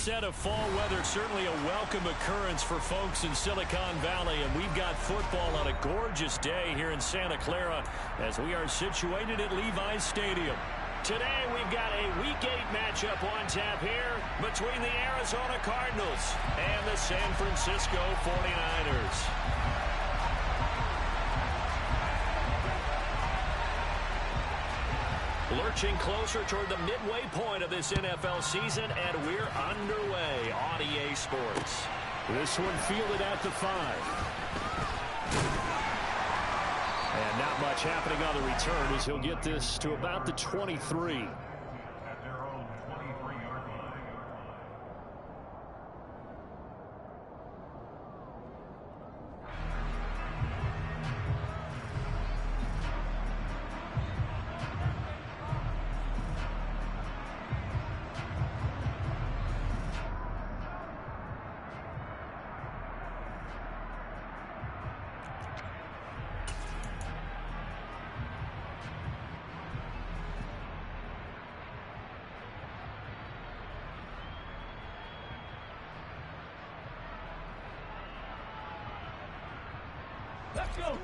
set of fall weather, certainly a welcome occurrence for folks in Silicon Valley, and we've got football on a gorgeous day here in Santa Clara as we are situated at Levi's Stadium. Today we've got a Week 8 matchup on tap here between the Arizona Cardinals and the San Francisco 49ers. Lurching closer toward the midway point of this NFL season, and we're underway on EA Sports. This one fielded at the 5. And not much happening on the return as he'll get this to about the 23. Let's go.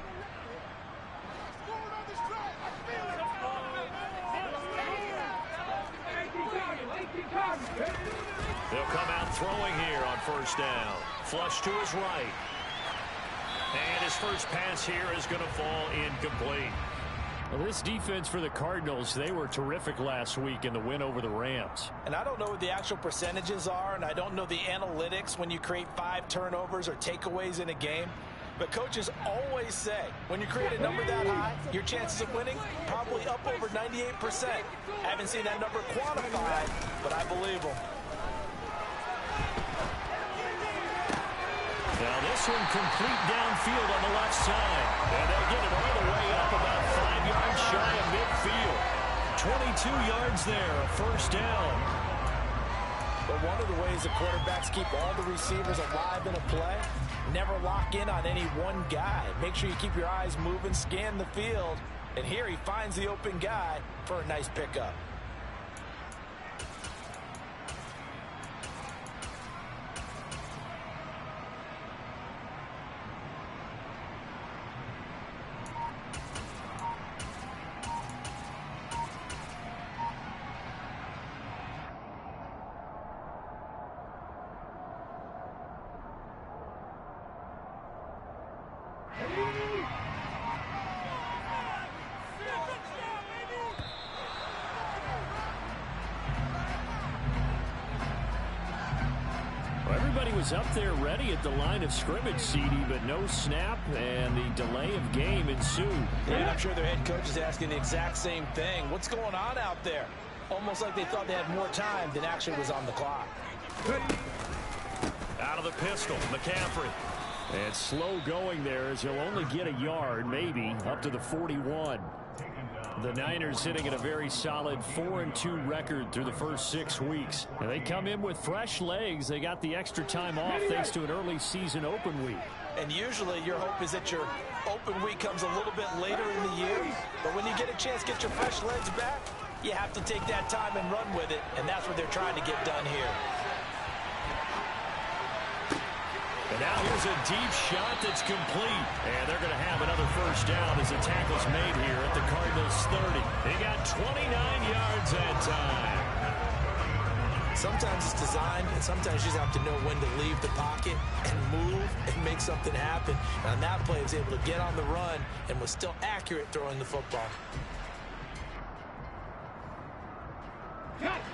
They'll come out throwing here on first down. Flush to his right. And his first pass here is going to fall incomplete. Well, this defense for the Cardinals, they were terrific last week in the win over the Rams. And I don't know what the actual percentages are, and I don't know the analytics when you create 5 turnovers or takeaways in a game. But coaches always say, when you create a number that high, your chances of winning probably up over 98%. I haven't seen that number quantified, but I believe them. Now this one complete downfield on the left side. And they'll get it all the way up about 5 yards shy of midfield. 22 yards there, a first down. But one of the ways the quarterbacks keep all the receivers alive in a play, never lock in on any one guy. Make sure you keep your eyes moving, scan the field. And here he finds the open guy for a nice pickup. Everybody was up there ready at the line of scrimmage, CD, but no snap, and the delay of game ensued. And I'm sure their head coach is asking the exact same thing. What's going on out there? Almost like they thought they had more time than actually was on the clock. Out of the pistol, McCaffrey. And slow going there as he'll only get a yard, maybe, up to the 41. The Niners sitting at a very solid 4-2 record through the first 6 weeks. And they come in with fresh legs. They got the extra time off thanks to an early season open week. And usually your hope is that your open week comes a little bit later in the year. But when you get a chance to get your fresh legs back, you have to take that time and run with it. And that's what they're trying to get done here. And now here's a deep shot that's complete. And they're going to have another first down as the tackle's made here at the Cardinals 30. They got 29 yards that time. Sometimes it's designed, and sometimes you just have to know when to leave the pocket and move and make something happen. And on that play, he was able to get on the run and was still accurate throwing the football.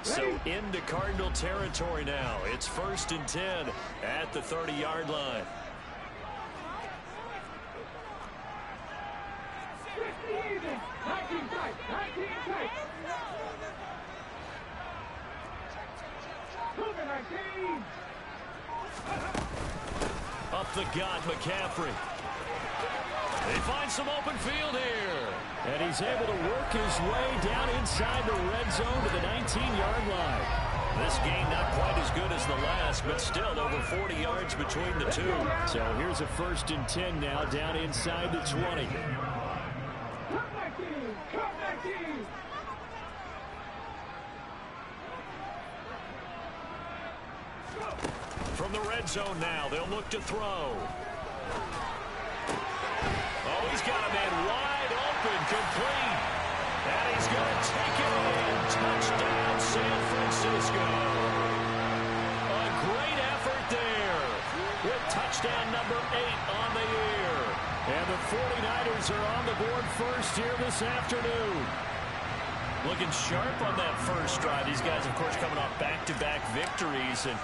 So into Cardinal territory now. It's 1st and 10 at the 30-yard line. Up the gut, McCaffrey. They find some open field here. And he's able to work his way down inside the red zone to the 19-yard line. This game not quite as good as the last, but still over 40 yards between the two. So here's a 1st and 10 now down inside the 20. zone now. They'll look to throw. Oh, he's got a man wide open, complete. And he's going to take it in. Touchdown, San Francisco. A great effort there with touchdown number 8 on the year. And the 49ers are on the board first here this afternoon. Looking sharp on that first drive. These guys, of course, coming off back-to-back victories, and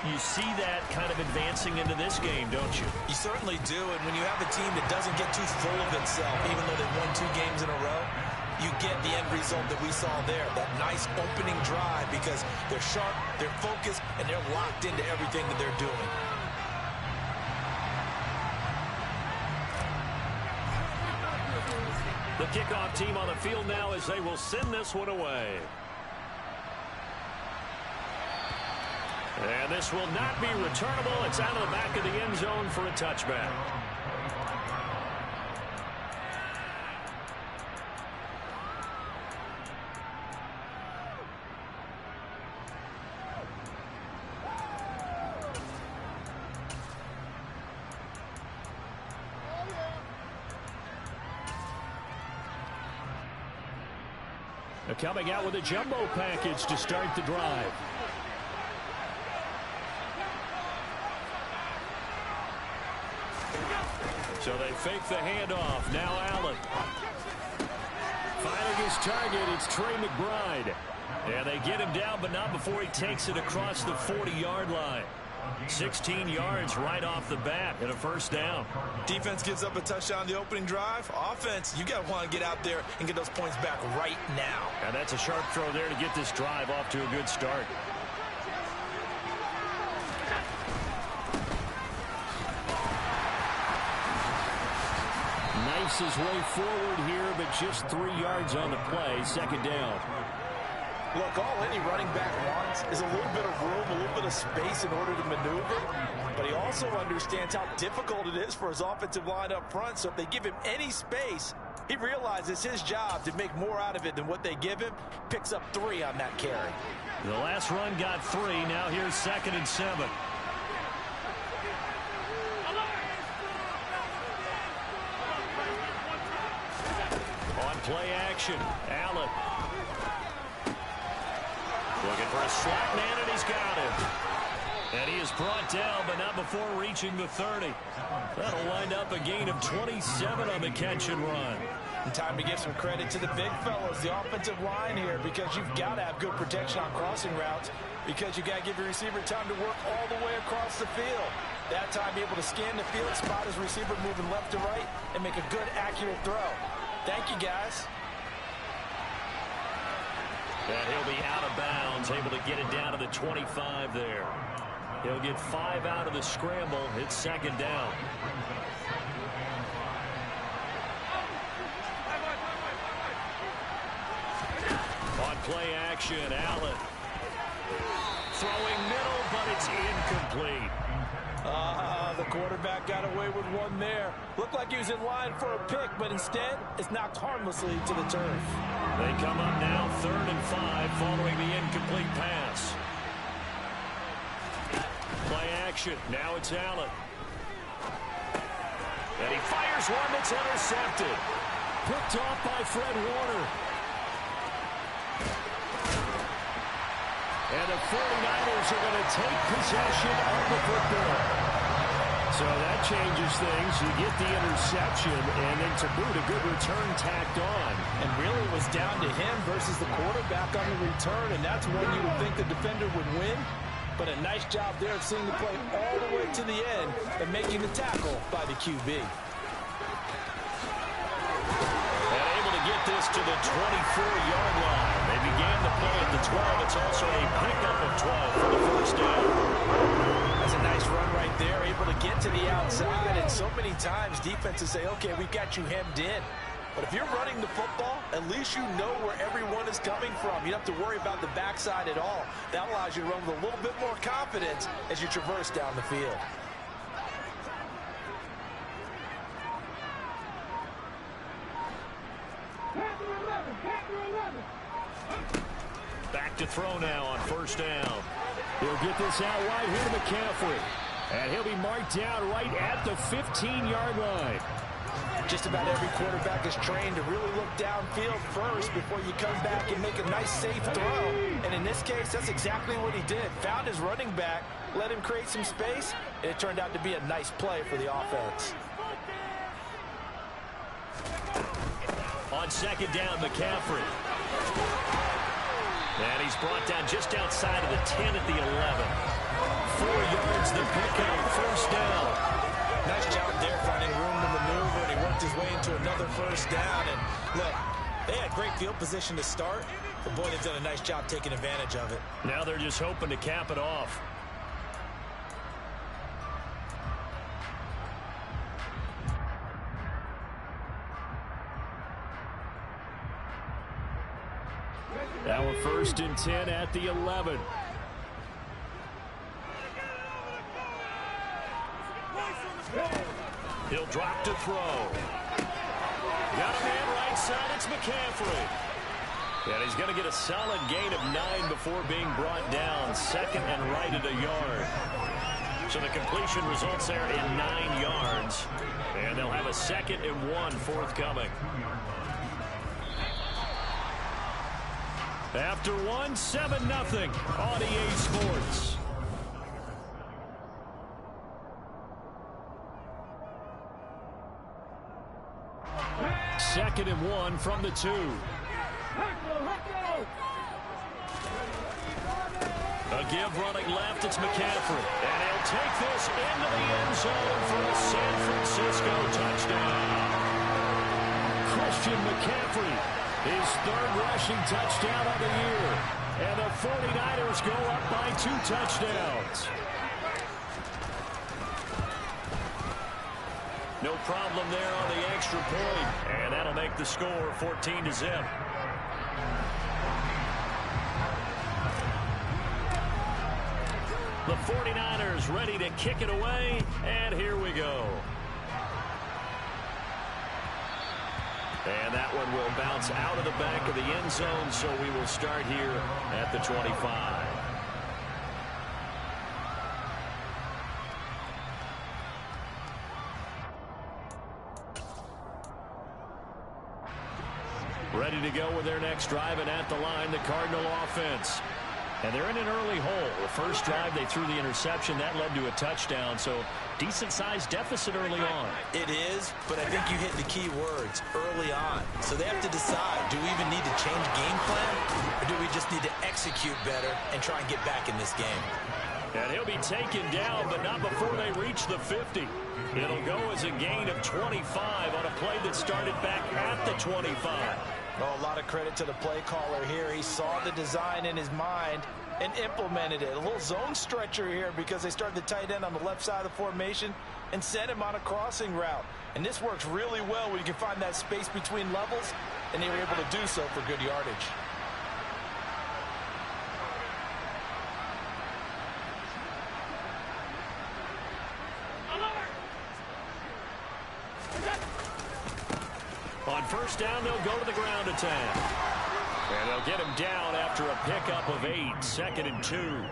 you see that kind of advancing into this game, don't you? You certainly do, and when you have a team that doesn't get too full of itself, even though they've won 2 games in a row, you get the end result that we saw there, that nice opening drive, because they're sharp, they're focused, and they're locked into everything that they're doing. The kickoff team on the field now as they will send this one away. And this will not be returnable. It's out of the back of the end zone for a touchback. They're coming out with a jumbo package to start the drive. So they fake the handoff. Now Allen. Finding his target, it's Trey McBride. And they get him down, but not before he takes it across the 40-yard line. 16 yards right off the bat and a first down. Defense gives up a touchdown the opening drive. Offense, you got to want to get out there and get those points back right now. And that's a sharp throw there to get this drive off to a good start. Knifes his way forward here, but just 3 yards on the play. Second down. Look, all any running back wants is a little bit of room, a little bit of space in order to maneuver. But he also understands how difficult it is for his offensive line up front. So if they give him any space, he realizes his job to make more out of it than what they give him. Picks up 3 on that carry. The last run got 3. Now here's 2nd and 7. On play action, Allen. Looking for a slot man, and he's got him. And he is brought down, but not before reaching the 30. That'll wind up a gain of 27 on the catch and run. And time to give some credit to the big fellas, the offensive line here, because you've got to have good protection on crossing routes, because you've got to give your receiver time to work all the way across the field. That time, be able to scan the field, spot his receiver moving left to right, and make a good, accurate throw. Thank you, guys. And he'll be out of bounds, able to get it down to the 25 there. He'll get 5 out of the scramble. It's 2nd down. On play action, Allen. Throwing middle, but it's incomplete. The quarterback got away with one there. Looked like he was in line for a pick, but instead, it's knocked harmlessly to the turf. They come up now 3rd and 5 following the incomplete pass. Play action. Now it's Allen. And he fires one that's intercepted. Picked off by Fred Warner. And the 49ers are going to take possession of the football. So that changes things. You get the interception, and then to boot, a good return tacked on. And really it was down to him versus the quarterback on the return, and that's one you would think the defender would win. But a nice job there of seeing the play all the way to the end and making the tackle by the QB. And able to get this to the 24-yard line. They began the play at the 12. It's also a pickup of 12 for the first down. That's a nice run right there, able to get to the outside. And so many times defenses say, okay, we've got you hemmed in. But if you're running the football, at least you know where everyone is coming from. You don't have to worry about the backside at all. That allows you to run with a little bit more confidence as you traverse down the field. Back to throw now on first down. He'll get this out wide here to McCaffrey. And he'll be marked down right at the 15-yard line. Just about every quarterback is trained to really look downfield first before you come back and make a nice, safe throw. And in this case, that's exactly what he did. Found his running back, let him create some space, and it turned out to be a nice play for the offense. On second down, McCaffrey. And he's brought down just outside of the 10 at the 11. 4 yards the pickup, first down. Nice job there finding room to maneuver, and he worked his way into another first down. And look, they had great field position to start, but boy, they've done a nice job taking advantage of it. Now they're just hoping to cap it off. Now a 1st and 10 at the 11. He'll drop to throw. Got a man right side. It's McCaffrey. And he's going to get a solid gain of 9 before being brought down. Second and right at a yard. So the completion results there in 9 yards. And they'll have a 2nd and 1 forthcoming. After 1, 7-0 on EA Sports. Second and 1 from the 2. A give running left, it's McCaffrey. And he'll take this into the end zone for a San Francisco touchdown. Christian McCaffrey, his 3rd rushing touchdown of the year. And the 49ers go up by 2 touchdowns. No problem there on the extra point. And that'll make the score 14-0. The 49ers ready to kick it away. And here we go. And that one will bounce out of the back of the end zone, so we will start here at the 25. Ready to go with their next drive, and at the line, the Cardinal offense. And they're in an early hole. The first drive, they threw the interception. That led to a touchdown, so decent-sized deficit early on. It is, but I think you hit the key words, early on. So they have to decide, do we even need to change game plan, or do we just need to execute better and try and get back in this game? And he'll be taken down, but not before they reach the 50. It'll go as a gain of 25 on a play that started back at the 25. Oh, a lot of credit to the play caller here. He saw the design in his mind and implemented it. A little zone stretcher here because they started the tight end on the left side of the formation and sent him on a crossing route. And this works really well when you can find that space between levels, and they were able to do so for good yardage. On first down, they'll go to the ground attack. And they'll get him down after a pickup of 8, 2nd and 2.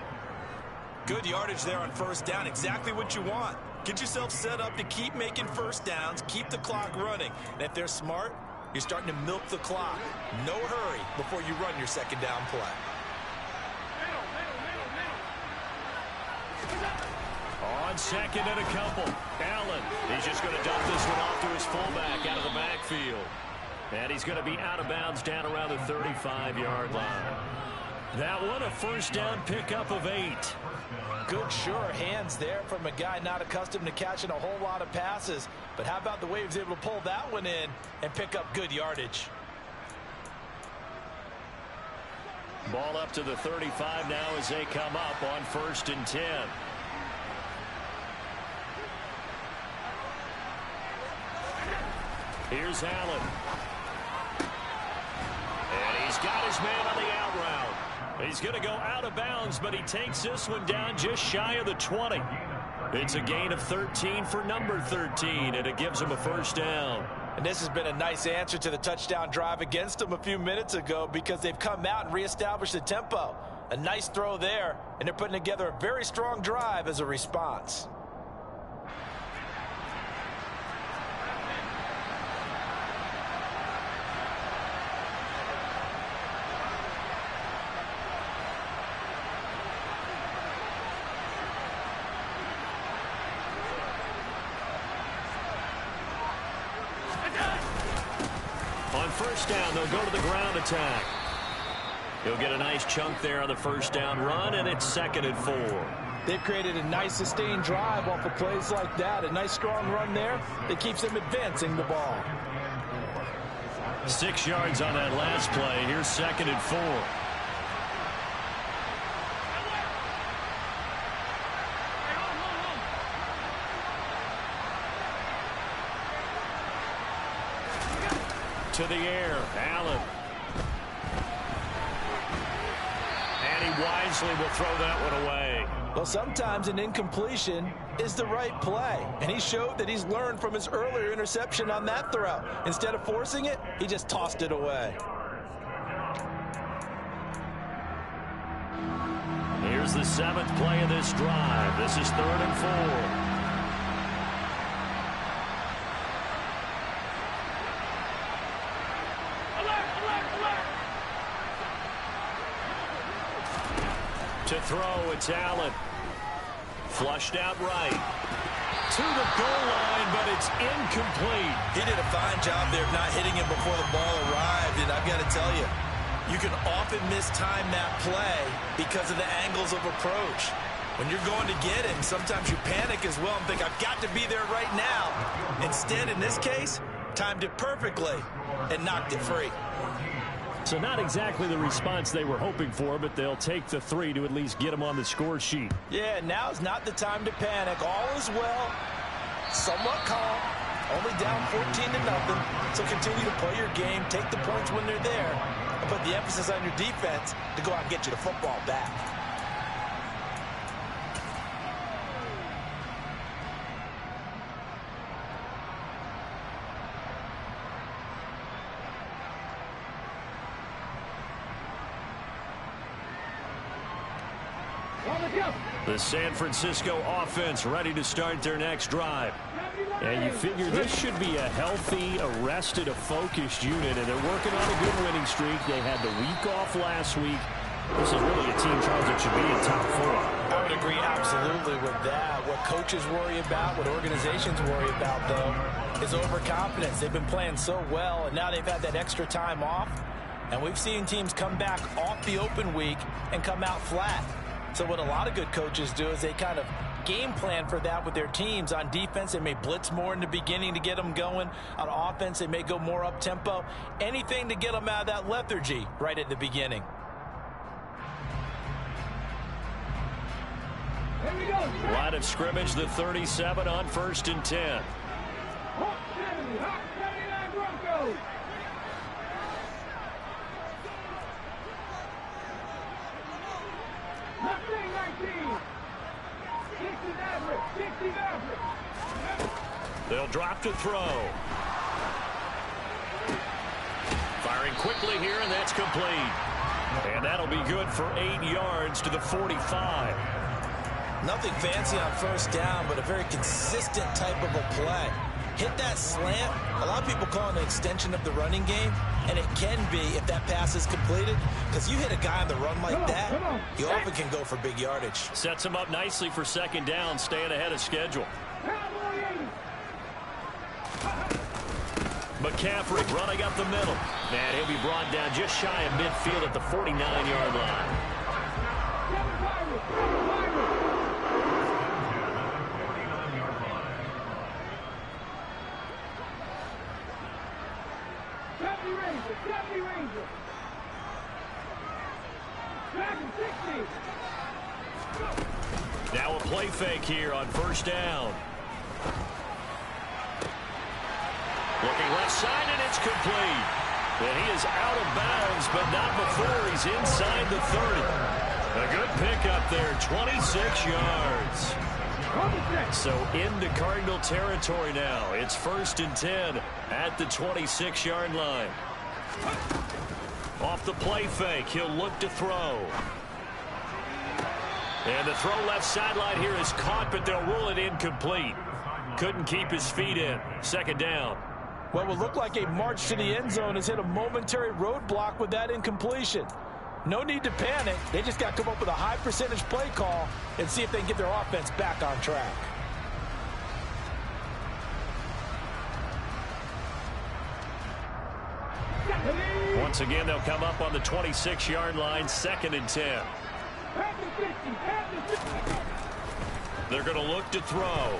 Good yardage there on first down. Exactly what you want. Get yourself set up to keep making first downs, keep the clock running. And if they're smart, you're starting to milk the clock. No hurry before you run your second down play. On second and a couple, Allen. He's just going to dump this one off to his fullback out of the backfield. And he's going to be out of bounds down around the 35-yard line. That one, a first down pickup of 8. Good, sure hands there from a guy not accustomed to catching a whole lot of passes. But how about the way he was able to pull that one in and pick up good yardage? Ball up to the 35 now as they come up on 1st and 10. Here's Allen. And he's got his man on the out route. He's going to go out of bounds, but he takes this one down just shy of the 20. It's a gain of 13 for number 13, and it gives him a first down. And this has been a nice answer to the touchdown drive against them a few minutes ago because they've come out and reestablished the tempo. A nice throw there, and they're putting together a very strong drive as a response. On first down, they'll go to the ground attack. He'll get a nice chunk there on the first down run, and it's 2nd and 4. They've created a nice sustained drive off of plays like that. A nice strong run there that keeps them advancing the ball. 6 yards on that last play. Here's 2nd and 4. To the air, Allen. And he wisely will throw that one away. Well, sometimes an incompletion is the right play. And he showed that he's learned from his earlier interception on that throw. Instead of forcing it, he just tossed it away. Here's the 7th play of this drive. This is 3rd and 4. To throw, it's Allen. Flushed out right. To the goal line, but it's incomplete. He did a fine job there of not hitting him before the ball arrived. And I've got to tell you, you can often mistime that play because of the angles of approach. When you're going to get him, sometimes you panic as well and think, I've got to be there right now. Instead, in this case, timed it perfectly and knocked it free. So not exactly the response they were hoping for, but they'll take the 3 to at least get them on the score sheet. Yeah, now's not the time to panic. All is well, somewhat calm, only down 14-0. So continue to play your game, take the points when they're there, and put the emphasis on your defense to go out and get you the football back. The San Francisco offense ready to start their next drive. And you figure this should be a healthy, arrested, a focused unit, and they're working on a good winning streak. They had the week off last wech. This is really a team, Charles, that should be in top 4. I would agree absolutely with that. What coaches worry about, what organizations worry about, though, is overconfidence. They've been playing so well, and now they've had that extra time off. And we've seen teams come back off the open week and come out flat. So what a lot of good coaches do is they kind of game plan for that with their teams. On defense, they may blitz more in the beginning to get them going. On offense, they may go more up-tempo. Anything to get them out of that lethargy right at the beginning. Line of scrimmage, the 37 on 1st and 10. Hawk 79 Broncos. Mustang 19. 60 Maverick. They'll drop to throw. Firing quickly here, and that's complete. And that'll be good for 8 yards to the 45. Nothing fancy on first down, but a very consistent type of a play. Hit that slant. A lot of people call it an extension of the running game, and it can be if that pass is completed, because you hit a guy on the run like that, you often can go for big yardage. Sets him up nicely for 2nd down, staying ahead of schedule. McCaffrey running up the middle. And he'll be brought down just shy of midfield at the 49-yard line. Now a play fake here on first down. Looking left side, and it's complete. And he is out of bounds, but not before he's inside the 30. A good pickup there, 26 yards. So into Cardinal territory now. It's 1st and 10 at the 26-yard line. Off the play fake, he'll look to throw. And the throw left sideline here is caught, but they'll rule it incomplete. Couldn't keep his feet in. 2nd down. What will look like a march to the end zone has hit a momentary roadblock with that incompletion. No need to panic. They just got to come up with a high percentage play call and see if they can get their offense back on track. Once again, they'll come up on the 26-yard line, 2nd and 10. They're going to look to throw.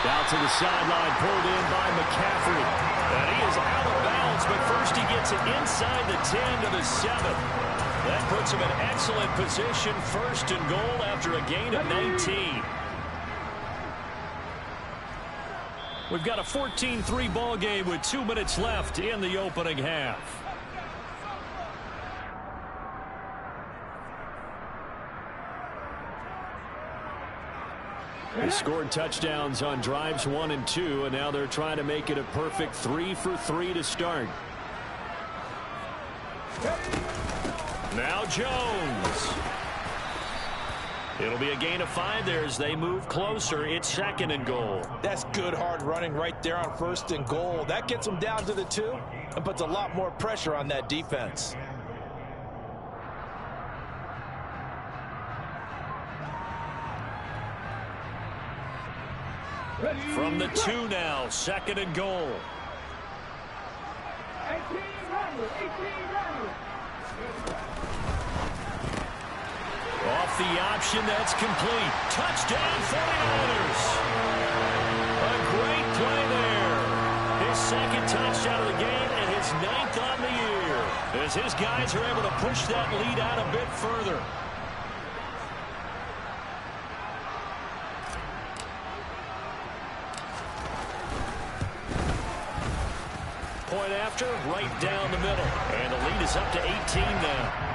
Down to the sideline, pulled in by McCaffrey. And he is out of bounds, but first he gets it inside the 10 to the 7. That puts him in excellent position, 1st and goal after a gain of 19. We've got a 14-3 ball game with 2 minutes left in the opening half. They scored touchdowns on drives 1 and 2, and now they're trying to make it a perfect 3 for 3 to start. Now Jones. It'll be a gain of 5 there as they move closer. It's 2nd and goal. That's good hard running right there on 1st and goal. That gets them down to the 2 and puts a lot more pressure on that defense. From the 2 now, 2nd and goal. 18 runners. Off the option, that's complete. Touchdown, 49ers. A great play there. His 2nd touchdown of the game and his 9th on the year. As his guys are able to push that lead out a bit further. Point after, right down the middle. And the lead is up to 18 now.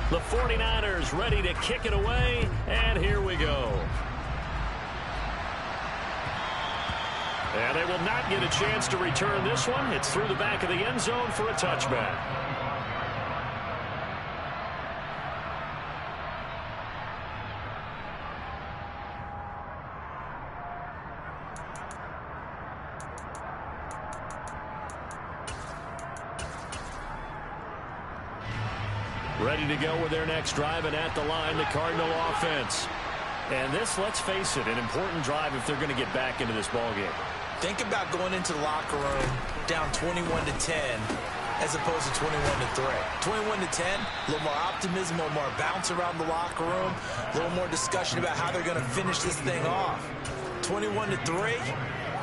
The 49ers ready to kick it away, and here we go. And they will not get a chance to return this one. It's through the back of the end zone for a touchback. Ready to go with their next drive, and at the line, the Cardinal offense. And this, let's face it, an important drive if they're going to get back into this ballgame. Think about going into the locker room down 21-10 as opposed to 21-3. 21-10, a little more optimism, a little more bounce around the locker room, a little more discussion about how they're going to finish this thing off. 21-3,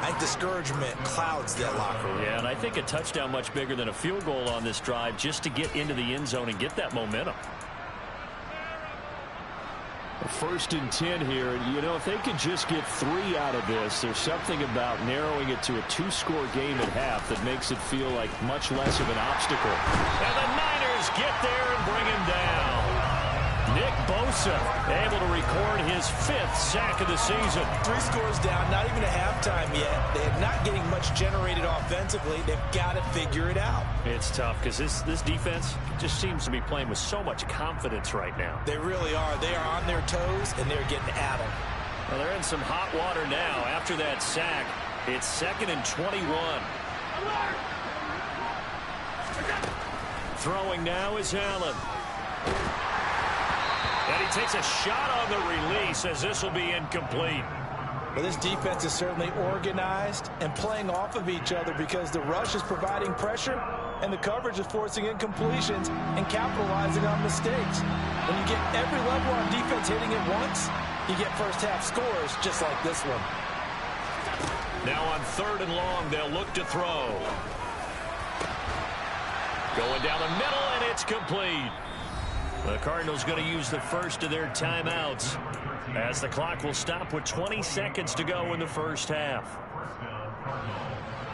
I think discouragement clouds that locker room. Yeah, and I think a touchdown much bigger than a field goal on this drive just to get into the end zone and get that momentum. 1st and 10 here, and you know, if they could just get 3 out of this, there's something about narrowing it to a 2-score game at half that makes it feel like much less of an obstacle. And the Niners get there and bring him down. Nick Bosa able to record his 5th sack of the season. 3 scores down, not even a halftime yet. They're not getting much generated offensively. They've got to figure it out. It's tough because this defense just seems to be playing with so much confidence right now. They really are. They are on their toes, and they're getting at them. Well, they're in some hot water now. After that sack, it's 2nd and 21. Throwing now is Allen. And he takes a shot on the release as this will be incomplete. Well, this defense is certainly organized and playing off of each other because the rush is providing pressure and the coverage is forcing incompletions and capitalizing on mistakes. When you get every level on defense hitting it once, you get first-half scores just like this one. Now on 3rd and long, they'll look to throw. Going down the middle, and it's complete. The Cardinals going to use the first of their timeouts as the clock will stop with 20 seconds to go in the first half.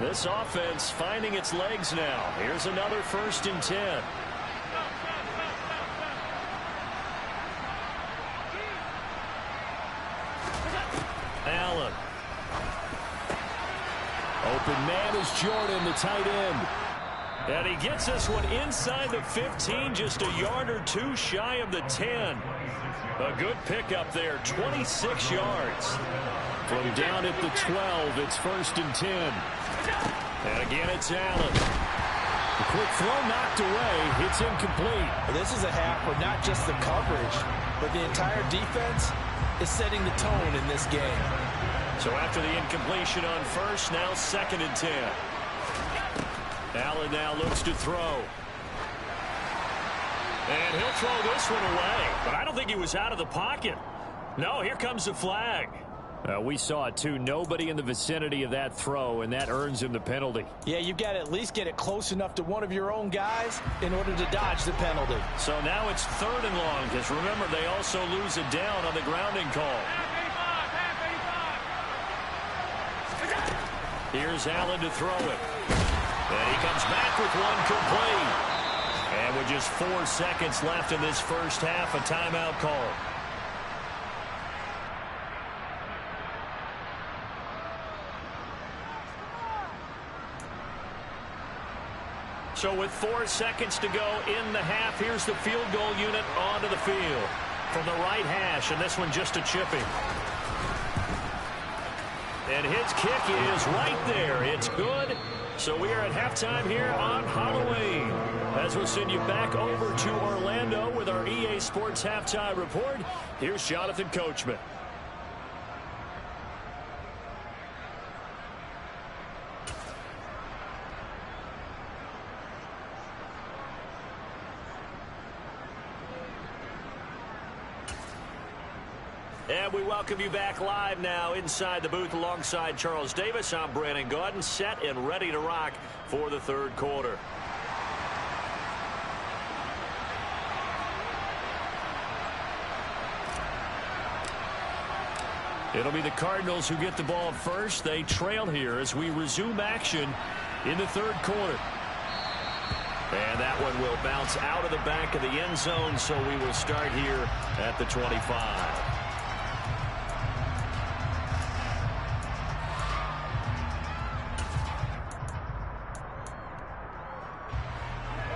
This offense finding its legs now. Here's another 1st and 10. Allen. Open man is Jordan, the tight end. And he gets this one inside the 15, just a yard or two shy of the 10. A good pickup there, 26 yards. From down at the 12, it's 1st and 10. And again, it's Allen. The quick throw knocked away. It's incomplete. This is a half where not just the coverage, but the entire defense is setting the tone in this game. So after the incompletion on first, now 2nd and 10. Allen now looks to throw. And he'll throw this one away. But I don't think he was out of the pocket. No, here comes the flag. We saw it, too. Nobody in the vicinity of that throw, and that earns him the penalty. Yeah, you've got to at least get it close enough to one of your own guys in order to dodge the penalty. So now it's 3rd and long, because remember, they also lose it down on the grounding call. Here's Allen to throw it. And he comes back with one complete. And with just 4 seconds left in this first half, a timeout call. So with 4 seconds to go in the half, here's the field goal unit onto the field. From the right hash, and this one just a chipping. And his kick is right there. It's good. So we are at halftime here on Halloween. As we'll send you back over to Orlando with our EA Sports Halftime Report, here's Jonathan Coachman. And we welcome you back live now inside the booth alongside Charles Davis. I'm Brandon Gaudin, set and ready to rock for the 3rd quarter. It'll be the Cardinals who get the ball first. They trail here as we resume action in the 3rd quarter. And that one will bounce out of the back of the end zone, so we will start here at the 25.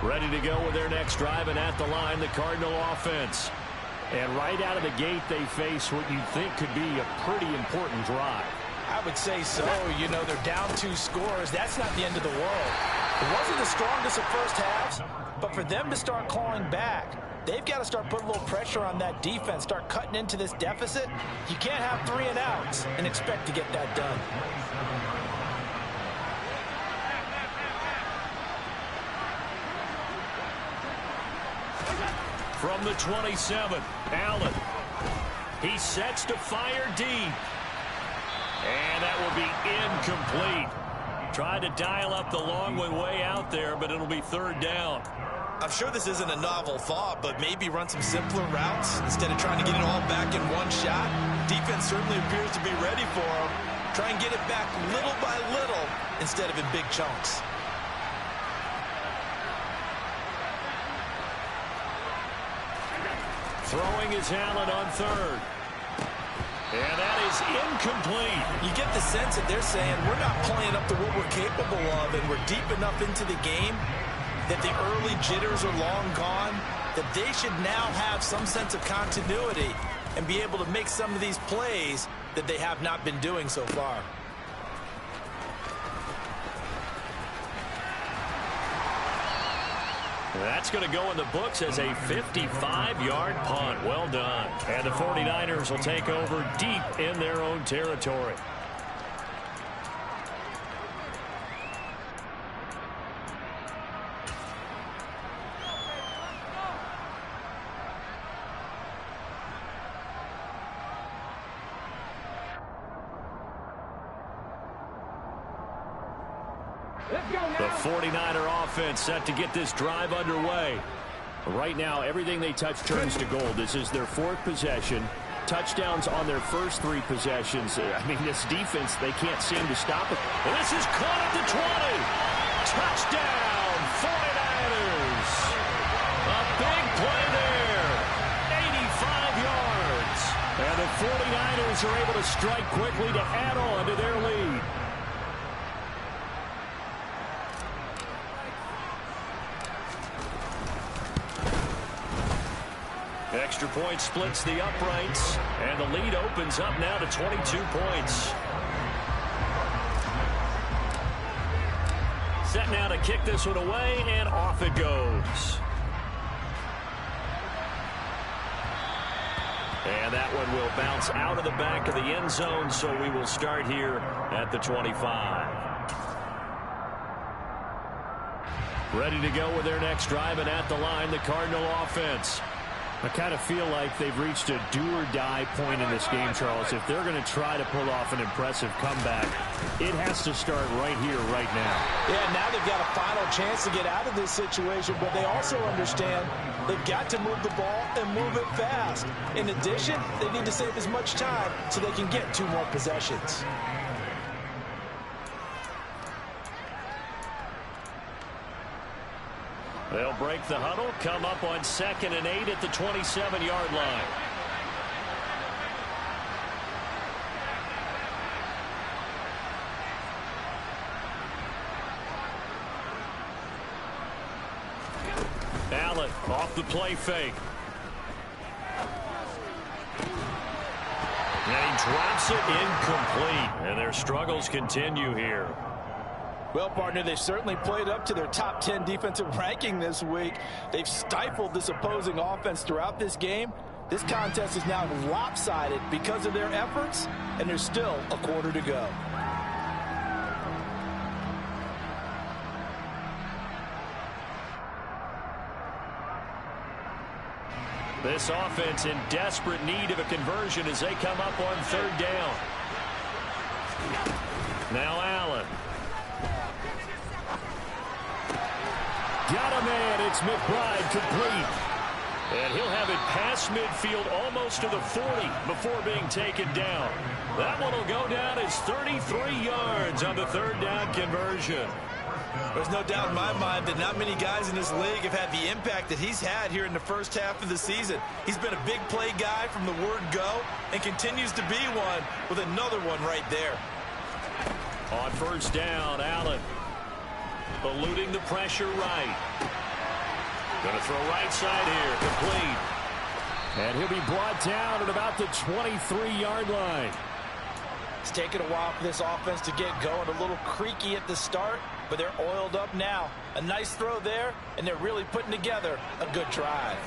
Ready to go with their next drive, and at the line, the Cardinal offense. And right out of the gate, they face what you think could be a pretty important drive. I would say so. You know, they're down 2 scores. That's not the end of the world. It wasn't the strongest of first halves, but for them to start clawing back, they've got to start putting a little pressure on that defense, start cutting into this deficit. You can't have 3 and outs and expect to get that done. From the 27, Allen. He sets to fire deep. And that will be incomplete. Tried to dial up the long one way out there, but it'll be 3rd down. I'm sure this isn't a novel thought, but maybe run some simpler routes instead of trying to get it all back in one shot. Defense certainly appears to be ready for him. Try and get it back little by little instead of in big chunks. Throwing is Allen on 3rd. And that is incomplete. You get the sense that they're saying we're not playing up to what we're capable of, and we're deep enough into the game that the early jitters are long gone, that they should now have some sense of continuity and be able to make some of these plays that they have not been doing so far. That's going to go in the books as a 55-yard punt. Well done. And the 49ers will take over deep in their own territory. The 49er offense set to get this drive underway. Right now, everything they touch turns to gold. This is their 4th possession. Touchdowns on their first 3 possessions. I mean, this defense, they can't seem to stop it. And this is caught at the 20. Touchdown, 49ers. A big play there. 85 yards. And the 49ers are able to strike quickly to add on to their lead. extra point splits the uprights, and the lead opens up now to 22 points. Set now to kick this one away, and off it goes. And that one will bounce out of the back of the end zone, so we will start here at the 25. Ready to go with their next drive, and at the line, the Cardinal offense. I kind of feel like they've reached a do-or-die point in this game, Charles. If they're going to try to pull off an impressive comeback, it has to start right here, right now. Yeah, now they've got a final chance to get out of this situation, but they also understand they've got to move the ball and move it fast. In addition, they need to save as much time so they can get 2 more possessions. They'll break the huddle, come up on 2nd and 8 at the 27-yard line. Allen off the play fake. And he drops it incomplete. And their struggles continue here. Well, partner, they've certainly played up to their top 10 defensive ranking this week. They've stifled this opposing offense throughout this game. This contest is now lopsided because of their efforts, and there's still a quarter to go. This offense in desperate need of a conversion as they come up on 3rd down. Now Allen. Got a man. It's McBride complete. And he'll have it past midfield almost to the 40 before being taken down. That one will go down as 33 yards on the 3rd down conversion. There's no doubt in my mind that not many guys in this league have had the impact that he's had here in the first half of the season. He's been a big play guy from the word go and continues to be one with another one right there. On 1st down, Allen eluding the pressure right. Going to throw right side here, complete. And he'll be brought down at about the 23-yard line. It's taken a while for this offense to get going. A little creaky at the start, but they're oiled up now. A nice throw there, and they're really putting together a good drive.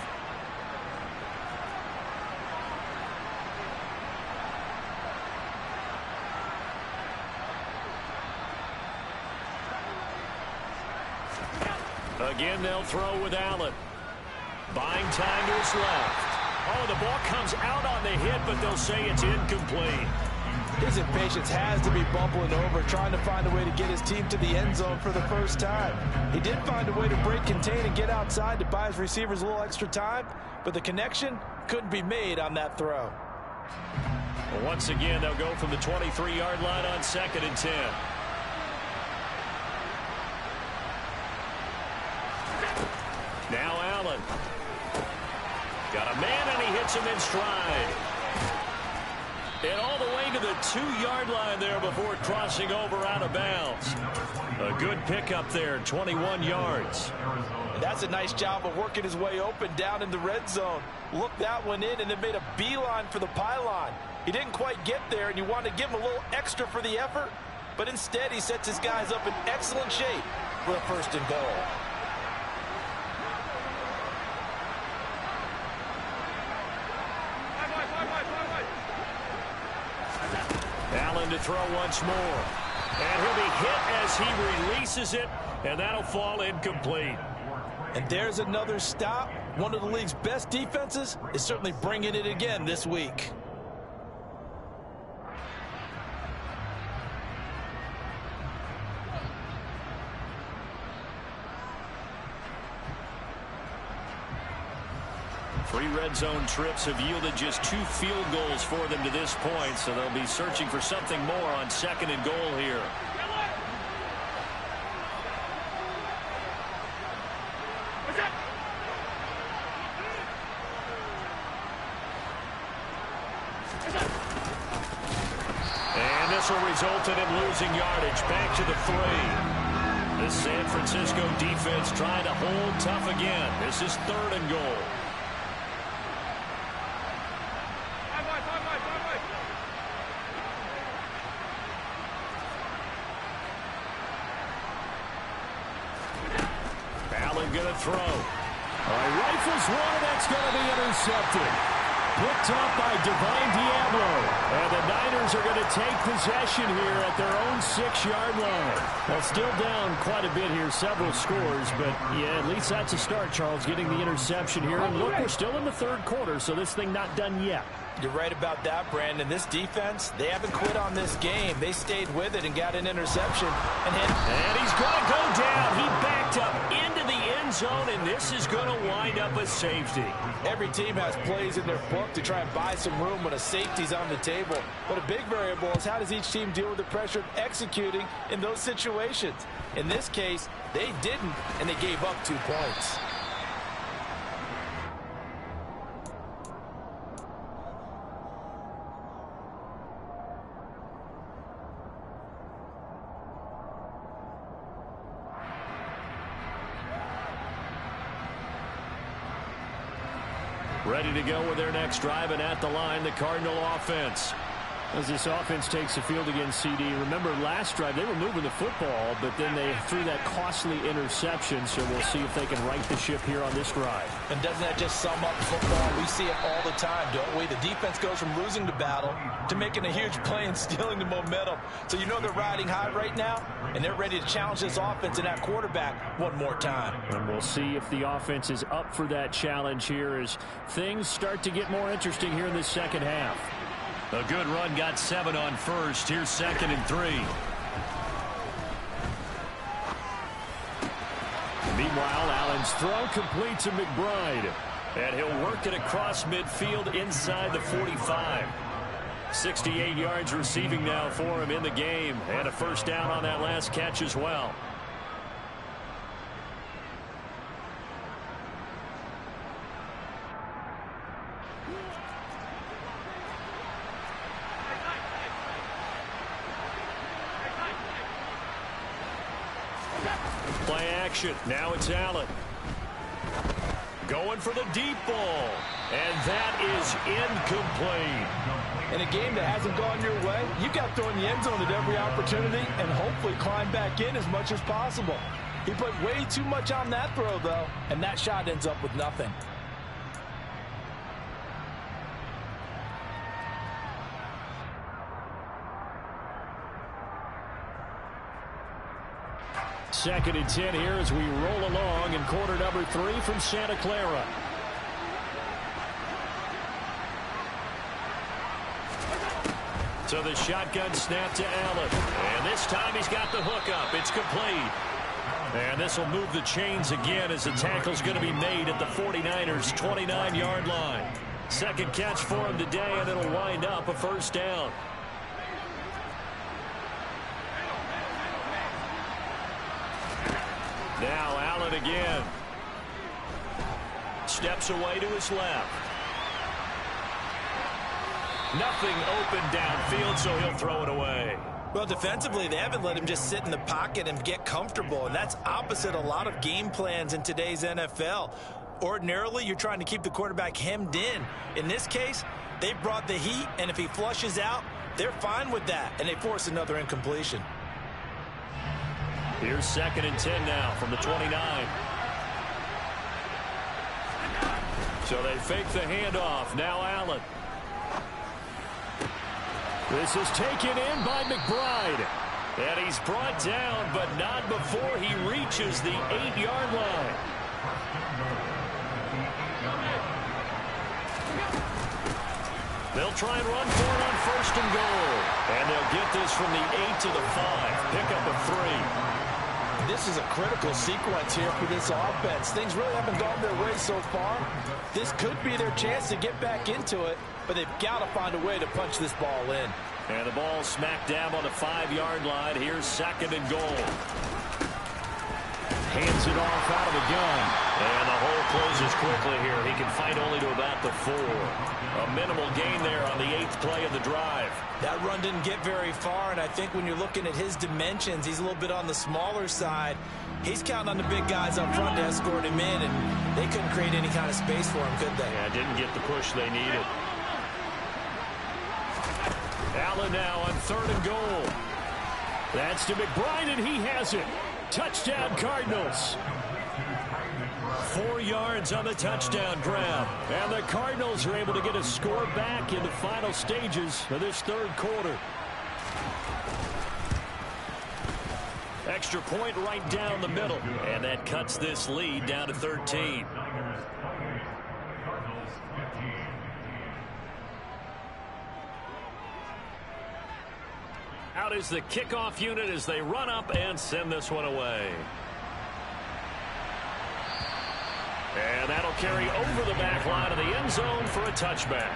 Again, they'll throw with Allen. Buying time to his left. Oh, the ball comes out on the hit, but they'll say it's incomplete. His impatience has to be bubbling over, trying to find a way to get his team to the end zone for the first time. He did find a way to break contain and get outside to buy his receivers a little extra time, but the connection couldn't be made on that throw. Well, once again, they'll go from the 23-yard line on 2nd and 10. Now Allen. Got a man, and he hits him in stride. And all the way to the 2-yard line there before crossing over out of bounds. A good pickup there, 21 yards. And that's a nice job of working his way open down in the red zone. Looked that one in and then made a beeline for the pylon. He didn't quite get there, and you want to give him a little extra for the effort. But instead, he sets his guys up in excellent shape for a 1st and goal. Allen to throw once more. And he'll be hit as he releases it, and that'll fall incomplete. And there's another stop. One of the league's best defenses is certainly bringing it again this week. Three red zone trips have yielded just 2 field goals for them to this point, so they'll be searching for something more on 2nd and goal here. And this will result in him losing yardage back to the 3. The San Francisco defense trying to hold tough again. This is 3rd and goal. Allen going to throw. Rifles one, and that's going to be intercepted. Picked up by Divine Diablo. And the Niners are going to take possession here at their own 6-yard line. Well, still down quite a bit here, several scores. But, yeah, at least that's a start, Charles, getting the interception here. And look, we're still in the third quarter, so this thing not done yet. You're right about that, Brandon. This defense, they haven't quit on this game. They stayed with it and got an interception. And he's going to go down. He backed up into the end zone, and this is going to wind up a safety. Every team has plays in their book to try and buy some room when a safety's on the table. But a big variable is how does each team deal with the pressure of executing in those situations. In this case, they didn't, and they gave up 2 points. Ready to go with their next drive, and at the line, the Cardinal offense. As this offense takes the field against CD, remember last drive they were moving the football, but then they threw that costly interception, so we'll see if they can right the ship here on this drive. And doesn't that just sum up football? We see it all the time, don't we? The defense goes from losing the battle to making a huge play and stealing the momentum. So you know they're riding high right now, and they're ready to challenge this offense and that quarterback one more time. And we'll see if the offense is up for that challenge here as things start to get more interesting here in the second half. A good run, got 7 on first. Here's 2nd and 3. Meanwhile, Allen's throw complete to McBride. And he'll work it across midfield inside the 45. 68 yards receiving now for him in the game. And a first down on that last catch as well. Play action. Now it's Allen. Going for the deep ball. And that is incomplete. In a game that hasn't gone your way, you got to throw in the end zone at every opportunity and hopefully climb back in as much as possible. He put way too much on that throw, though, and that shot ends up with nothing. Second and 10 here as we roll along in quarter number 3 from Santa Clara. So the shotgun snap to Allen. And this time he's got the hook up. It's complete. And this will move the chains again as the tackle's going to be made at the 49ers' 29-yard line. Second catch for him today, and it'll wind up a first down. Now Allen again. Steps away to his left. Nothing open downfield, so he'll throw it away. Well, defensively, they haven't let him just sit in the pocket and get comfortable, and that's opposite a lot of game plans in today's NFL. Ordinarily, you're trying to keep the quarterback hemmed in. In this case, they brought the heat, and if he flushes out, they're fine with that, and they force another incompletion. Here's 2nd and 10 now from the 29. So they fake the handoff. Now Allen. This is taken in by McBride. And he's brought down, but not before he reaches the 8-yard line. They'll try and run for it on 1st and goal. And they'll get this from the 8 to the 5. Pick up a 3. This is a critical sequence here for this offense. Things really haven't gone their way so far. This could be their chance to get back into it, but they've got to find a way to punch this ball in. And the ball smack dab on the 5-yard line. Here's 2nd and goal. Hands it off out of the gun. And the hole closes quickly here. He can fight only to about the 4. A minimal gain there on the 8th play of the drive. That run didn't get very far, and I think when you're looking at his dimensions, he's a little bit on the smaller side. He's counting on the big guys up front to escort him in, and they couldn't create any kind of space for him, could they? Yeah, didn't get the push they needed. Allen now on 3rd and goal. That's to McBride, and he has it. Touchdown, Cardinals. 4 yards on the touchdown grab. And the Cardinals are able to get a score back in the final stages of this third quarter. Extra point right down the middle. And that cuts this lead down to 13. Out is the kickoff unit as they run up and send this one away. And that'll carry over the back line of the end zone for a touchback.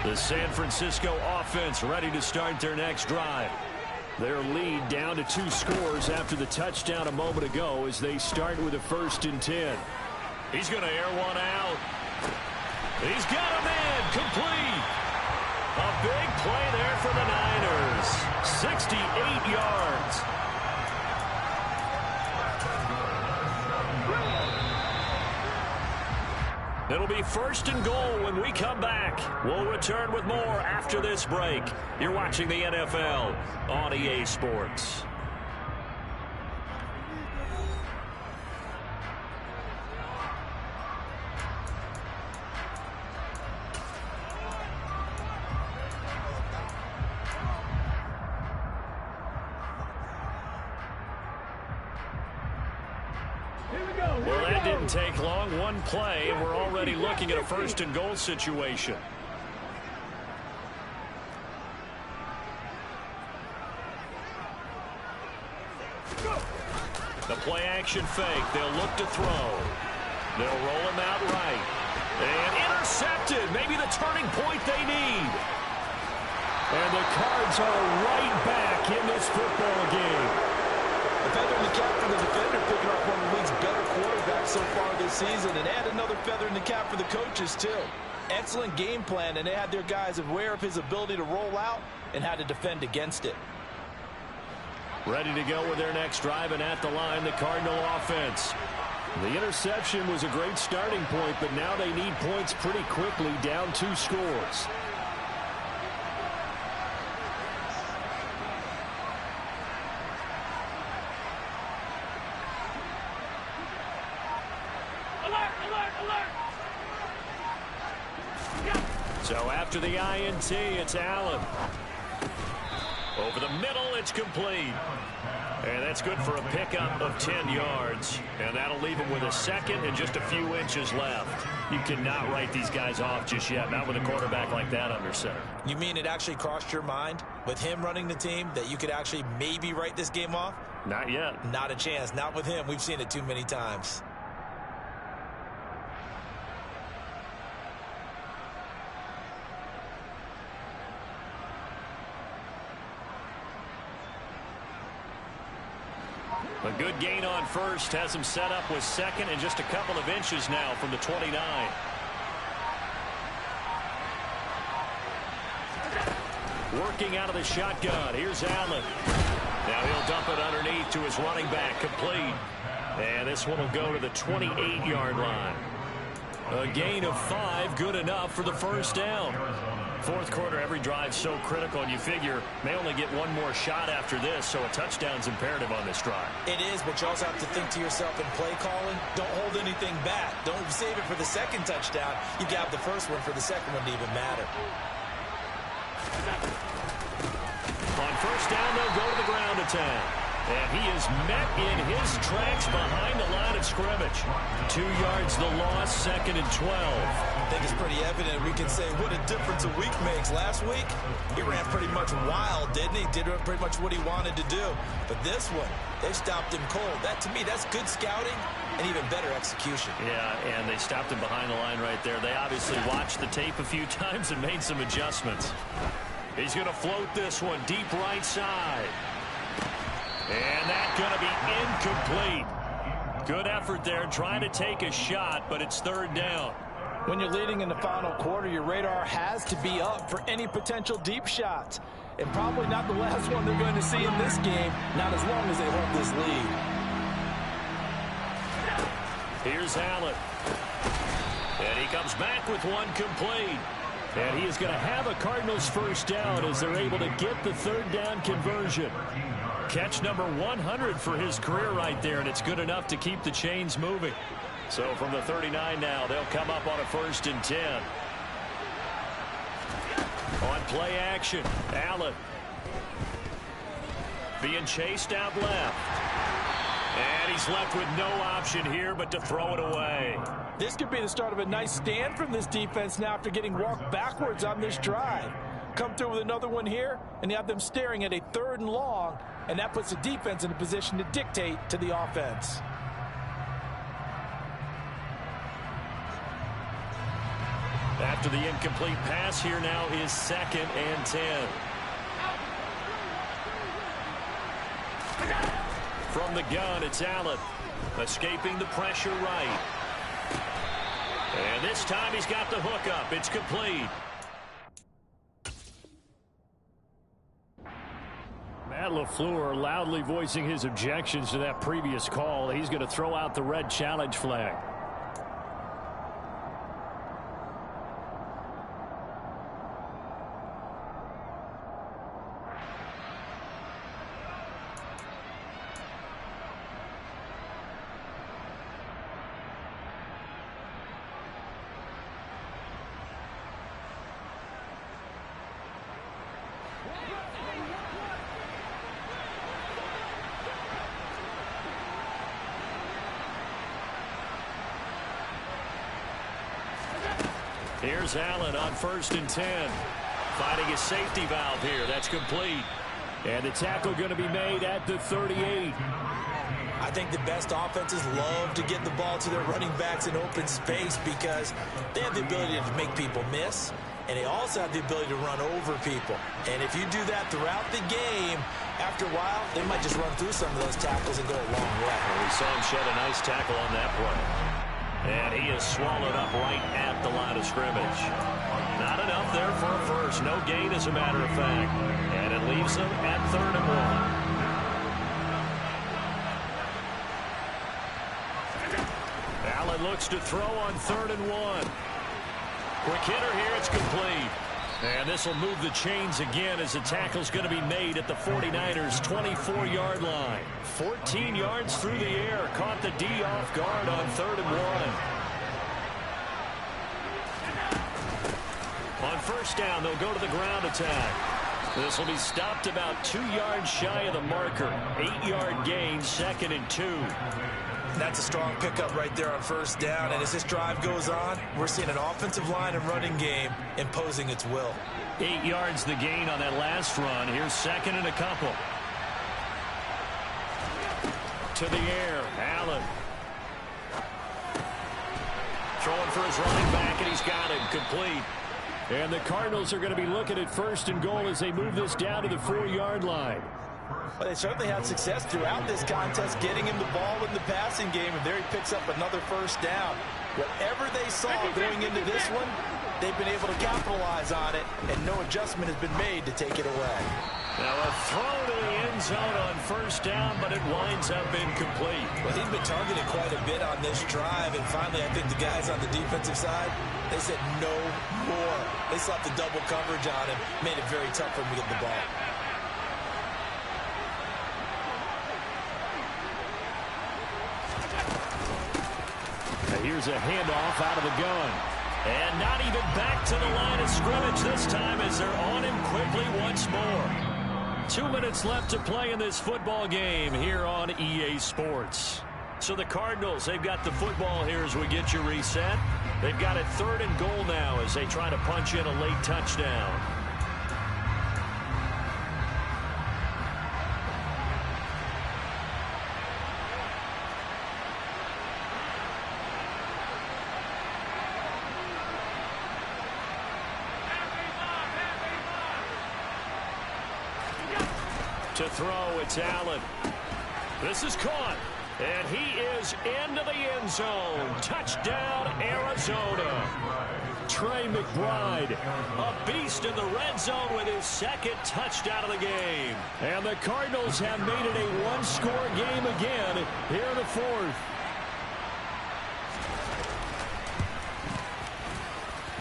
The San Francisco offense ready to start their next drive. Their lead down to 2 scores after the touchdown a moment ago as they start with a 1st and 10. He's going to air one out. He's got a man complete. A big play there for the Niners. 68 yards. It'll be 1st and goal when we come back. We'll return with more after this break. You're watching the NFL on EA Sports. Well, that didn't take long. One play, and we're already looking at a 1st and goal situation. The play action fake. They'll look to throw. They'll roll him out right. And intercepted. Maybe the turning point they need. And the Cards are right back in this football game. A feather in the cap for the defender, picking up one of the league's better quarterbacks so far this season, and add another feather in the cap for the coaches too. Excellent game plan, and they had their guys aware of his ability to roll out and how to defend against it. Ready to go with their next drive, and at the line, the Cardinal offense. The interception was a great starting point, but now they need points pretty quickly, down 2 scores. So after the INT, it's Allen. Over the middle, it's complete. And that's good for a pickup of 10 yards. And that'll leave him with a 2nd and just a few inches left. You cannot write these guys off just yet, not with a quarterback like that under center. You mean it actually crossed your mind with him running the team that you could actually maybe write this game off? Not yet. Not a chance. Not with him. We've seen it too many times. A good gain on 1st has him set up with 2nd and just a couple of inches now from the 29. Working out of the shotgun. Here's Allen. Now he'll dump it underneath to his running back, complete. And this one will go to the 28-yard line. A gain of 5, good enough for the 1st down. 4th quarter, every drive so critical, and you figure may only get one more shot after this, so a touchdown's imperative on this drive. It is, but you also have to think to yourself in play calling, don't hold anything back. Don't save it for the 2nd touchdown. You got the 1st one for the 2nd one to even matter. On 1st down, they'll go to the ground attack. And he is met in his tracks behind the line of scrimmage. 2 yards the loss, 2nd and 12. I think it's pretty evident. We can say what a difference a week makes. Last week, he ran pretty much wild, didn't he? Did pretty much what he wanted to do. But this one, they stopped him cold. That, to me, that's good scouting and even better execution. Yeah, and they stopped him behind the line right there. They obviously watched the tape a few times and made some adjustments. He's going to float this one deep right side. And that's going to be incomplete. Good effort there, trying to take a shot, but it's 3rd down. When you're leading in the final quarter, your radar has to be up for any potential deep shots. And probably not the last one they're going to see in this game, not as long as they hold this lead. Here's Allen. And he comes back with one complete. And he is going to have a Cardinals first down as they're able to get the third down conversion. Catch number 100 for his career right there, and it's good enough to keep the chains moving. So from the 39 now, they'll come up on a 1st and 10. On play action, Allen. Being chased out left. And he's left with no option here but to throw it away. This could be the start of a nice stand from this defense now after getting walked backwards on this drive. Come through with another one here, and you have them staring at a 3rd and long, and that puts the defense in a position to dictate to the offense. After the incomplete pass, here now is 2nd and 10. From the gun, it's Allen. Escaping the pressure right. And this time he's got the hook up. It's complete. Matt LaFleur loudly voicing his objections to that previous call. He's going to throw out the red challenge flag. Here's Allen on 1st and 10. Finding his safety valve here. That's complete. And the tackle going to be made at the 38. I think the best offenses love to get the ball to their running backs in open space because they have the ability to make people miss, and they also have the ability to run over people. And if you do that throughout the game, after a while, they might just run through some of those tackles and go a long way. We saw him shed a nice tackle on that play. And he is swallowed up right at the line of scrimmage. Not enough there for a first. No gain, as a matter of fact. And it leaves them at 3rd and 1. Allen looks to throw on 3rd and 1. Quick hitter here. It's complete. And this will move the chains again as the tackle's going to be made at the 49ers' 24-yard line. 14 yards through the air. Caught the D off guard on 3rd and 1. On 1st down, they'll go to the ground attack. This will be stopped about 2 yards shy of the marker. 8-yard gain, 2nd and 2. That's a strong pickup right there on 1st down. And as this drive goes on, we're seeing an offensive line and running game imposing its will. 8 yards the gain on that last run. Here's 2nd and a couple. To the air, Allen. Throwing for his running back, and he's got him complete. And the Cardinals are going to be looking at 1st and goal as they move this down to the 4-yard line. Well, they certainly had success throughout this contest getting him the ball in the passing game, and there he picks up another 1st down. Whatever they saw going into this one, they've been able to capitalize on it, and no adjustment has been made to take it away. Now a throw to the end zone on 1st down, but it winds up incomplete. Well, he's been targeted quite a bit on this drive, and finally I think the guys on the defensive side, they said no more. They slapped the double coverage on him, made it very tough for him to get the ball. Here's a handoff out of the gun. And not even back to the line of scrimmage this time as they're on him quickly once more. 2 minutes left to play in this football game here on EA Sports. So the Cardinals, they've got the football here as we get you reset. They've got it 3rd and goal now as they try to punch in a late touchdown. To throw, it's Allen. This is caught, and he is into the end zone. Touchdown, Arizona. Trey McBride, A beast in the red zone with his 2nd touchdown of the game. and the Cardinals have made it a one-score game again here in the 4th.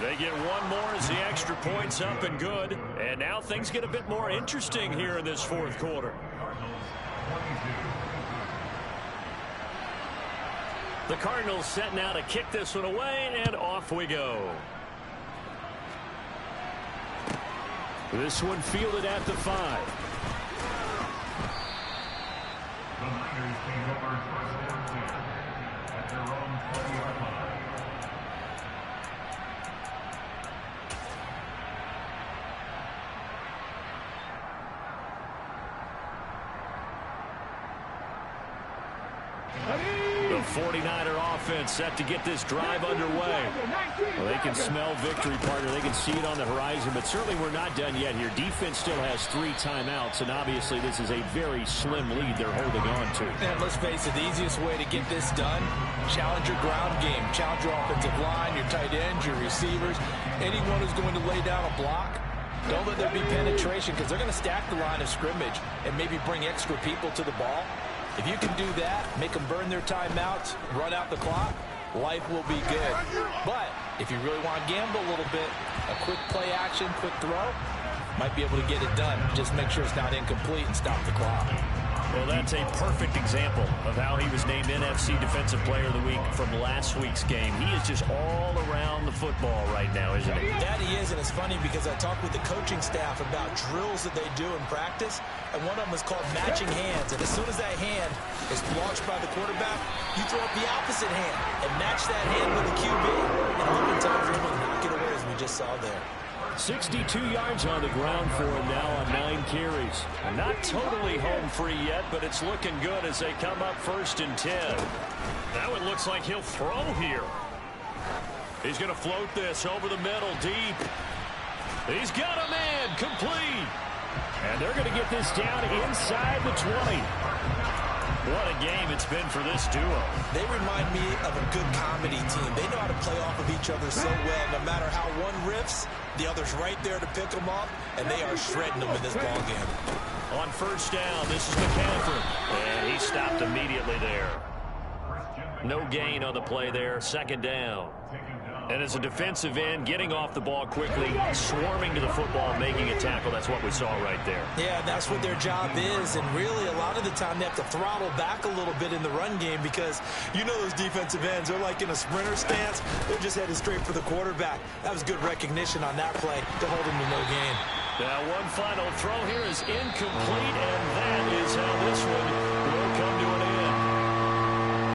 They get one more as the extra point's up and good. And now things get a bit more interesting here in this fourth quarter. The Cardinals set now to kick this one away, and off we go. This one fielded at the 5. The Niners take over first and 10 at their own 20-yard line. The 49er offense set to get this drive underway. Well, they can smell victory, partner. They can see it on the horizon, but certainly we're not done yet here. Defense still has 3 timeouts, and obviously this is a very slim lead they're holding on to. And let's face it, the easiest way to get this done, challenge your ground game. Challenge your offensive line, your tight ends, your receivers, anyone who's going to lay down a block. Don't let there be penetration because they're going to stack the line of scrimmage and maybe bring extra people to the ball. If you can do that, make them burn their timeouts, run out the clock, life will be good. But if you really want to gamble a little bit, a quick play action, quick throw, might be able to get it done. Just make sure it's not incomplete and stop the clock. Well, that's a perfect example of how he was named NFC Defensive Player of the Week from last week's game. He is just all around the football right now, isn't he? That he is, and it's funny because I talked with the coaching staff about drills that they do in practice, and one of them is called matching hands. And as soon as that hand is launched by the quarterback, you throw up the opposite hand and match that hand with the QB. And oftentimes you're able to knock it away, as we just saw there. 62 yards on the ground for him now on 9 carries. Not totally home free yet, but it's looking good as they come up 1st and 10. Now it looks like he'll throw here. He's going to float this over the middle deep. He's got a man complete. And they're going to get this down inside the 20. What a game it's been for this duo. They remind me of a good comedy team. They know how to play off of each other so well. No matter how one riffs, the other's right there to pick them up, and they are shredding them in this ball game. On 1st down, this is McCaffrey. And he stopped immediately there. No gain on the play there. 2nd down. And as a defensive end, getting off the ball quickly, swarming to the football, making a tackle. That's what we saw right there. Yeah, that's what their job is. And really, a lot of the time, they have to throttle back a little bit in the run game because you know those defensive ends, they're like in a sprinter stance. They're just headed straight for the quarterback. That was good recognition on that play to hold him to no gain. Now, one final throw here is incomplete, and that is how this one will come to an end.